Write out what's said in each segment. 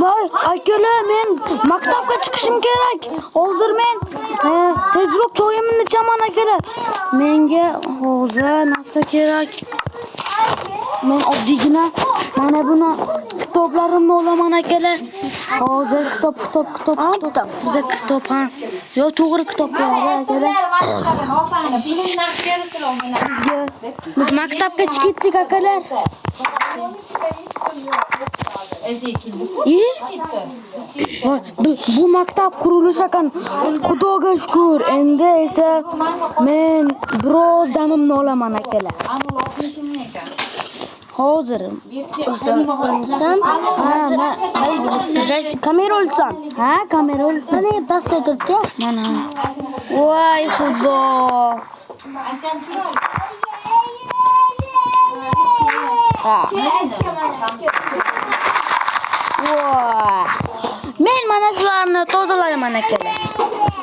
voy akalar, men maktabga chiqishim kerak. Hozir men tezroq choyimni ichaman akalar. Menga hozir narsa kerak. Men oddiygina mana buni kitoblarimni olaman akalar. Hozir kitob. Biza kitob ha. Yo, to'g'ri kitob kerak akalar. Biz maktabga chiqdik akalar. Bu maktab qurilishi ekan. Xudoga shukr. Endi esa men biroz damimni olaman akalar. Hozir olsam, kamera olsam. Ha, kamera ol. Mana pastda turibdi. Mana. Voy xudo. Men mana shularni tozalayman akalar.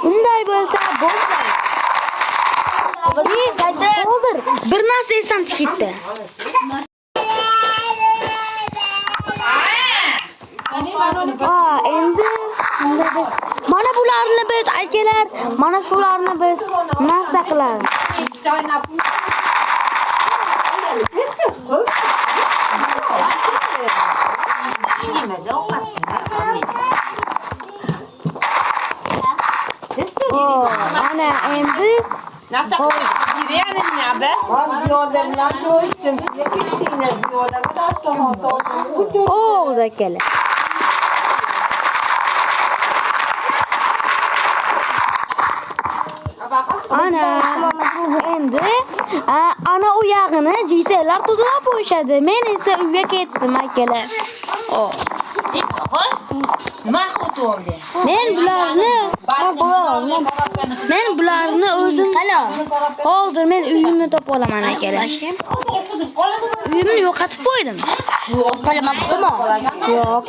Unday bo'lsa bo'ladi. Hozir bir narsa esam chiqdi. Endi biz mana bularni biz akalar, mana shularni biz narsa qilamiz. Ana endi nasıl girelim ya be? Ziyodalar çoğuştum. Yine ziyoda kadar sonra. Zakalar. Ana endi ana u yog'ini jiytalar tozalab qo'yishadi. Men esa uyga ketdim akalar. Nima qildi? Men bularni o'zim hozir men uyimni topib olaman akalar. Uyimni yo'qotib qo'ydim. Qolmabdimi? Yo'q.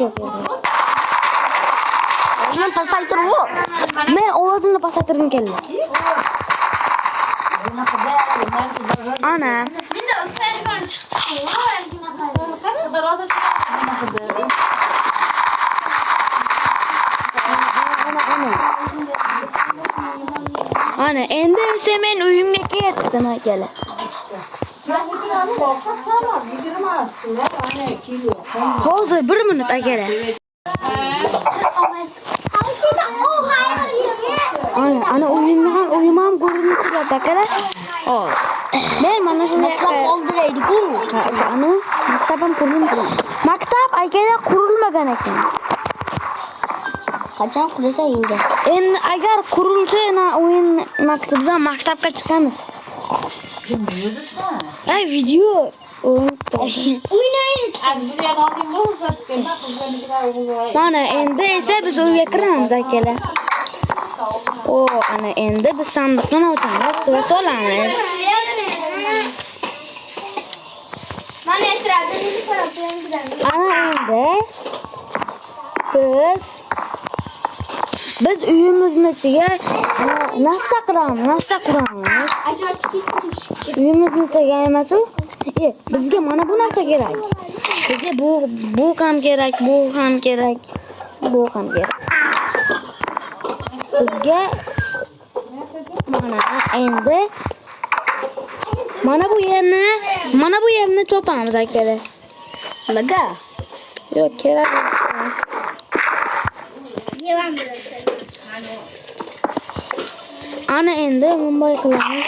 Men pasaytirib. Men ovozimni pasaytirgim keldi. Ana. Menda ustachidan chiqdi. Ana endi esa men uyimga ketdim akalar. Hozir 1 minut akalar. Ana uyim ham ko'rinib turadi akalar. Men mana shu maktab oldiraydi-ku. Ana maktab ham qurilib turadi. Maktab akalar qurilmagan ekan. Qachon qurilsa endi? Endi agar qurilsa, o'yin maqsadidan maktabga chiqamiz. Ay video. Mana endi esa biz uyga kiramiz akalar. Ana endi biz sandiqni ochamiz va solamiz. Mana ana endi biz uyimizni ichiga narsa quramiz. Uyimizni ichiga emas, bizga mana bu narsa kerak. Bizga bu ham kerak, bu ham kerak. Bizga mana endi mana bu yerni topamiz akalar. Nimaga? Yo'q, kerak. Ana endi bunday qilamiz.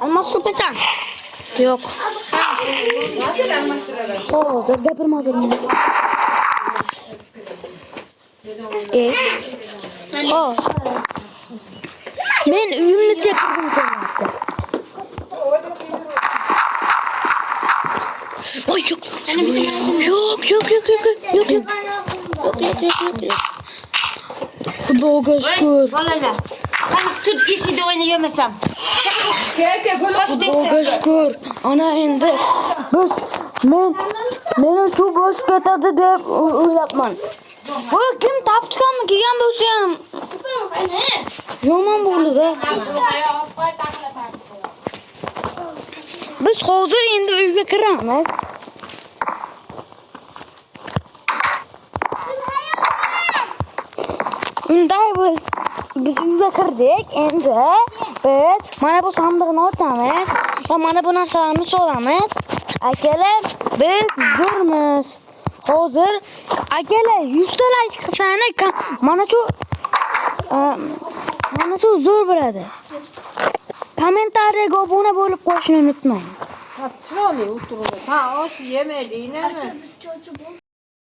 Almas so'pasan? Yo'q. Hozir gapirmadim. Men uyimni chekirdim kelyapti. Oy, yo'q. Xudoga shukr. Bolalar. Qani tut eshikda o'ynayolmasam. Xudoga shukr. Ana endi biz meni shu bosib ketadi deb o'ylabman. Bu kim tapchiqanmi kelgan bo'lsa ham. Yomon bo'ldi. Biz hozir endi uyga kiramiz. Unday biz uyga kirdik. Endi biz mana bu sandiqni ochamiz va mana bu narsalarni solamiz. Akalar, biz zo'rmiz. Hozir akalar 100 ta like qilsani mana shu zo'r bo'ladi. Kommentariyaga obuna bo'lib qo'yishni unutmang. Chiroyli o'tirdi. Sen osh yemedingmi?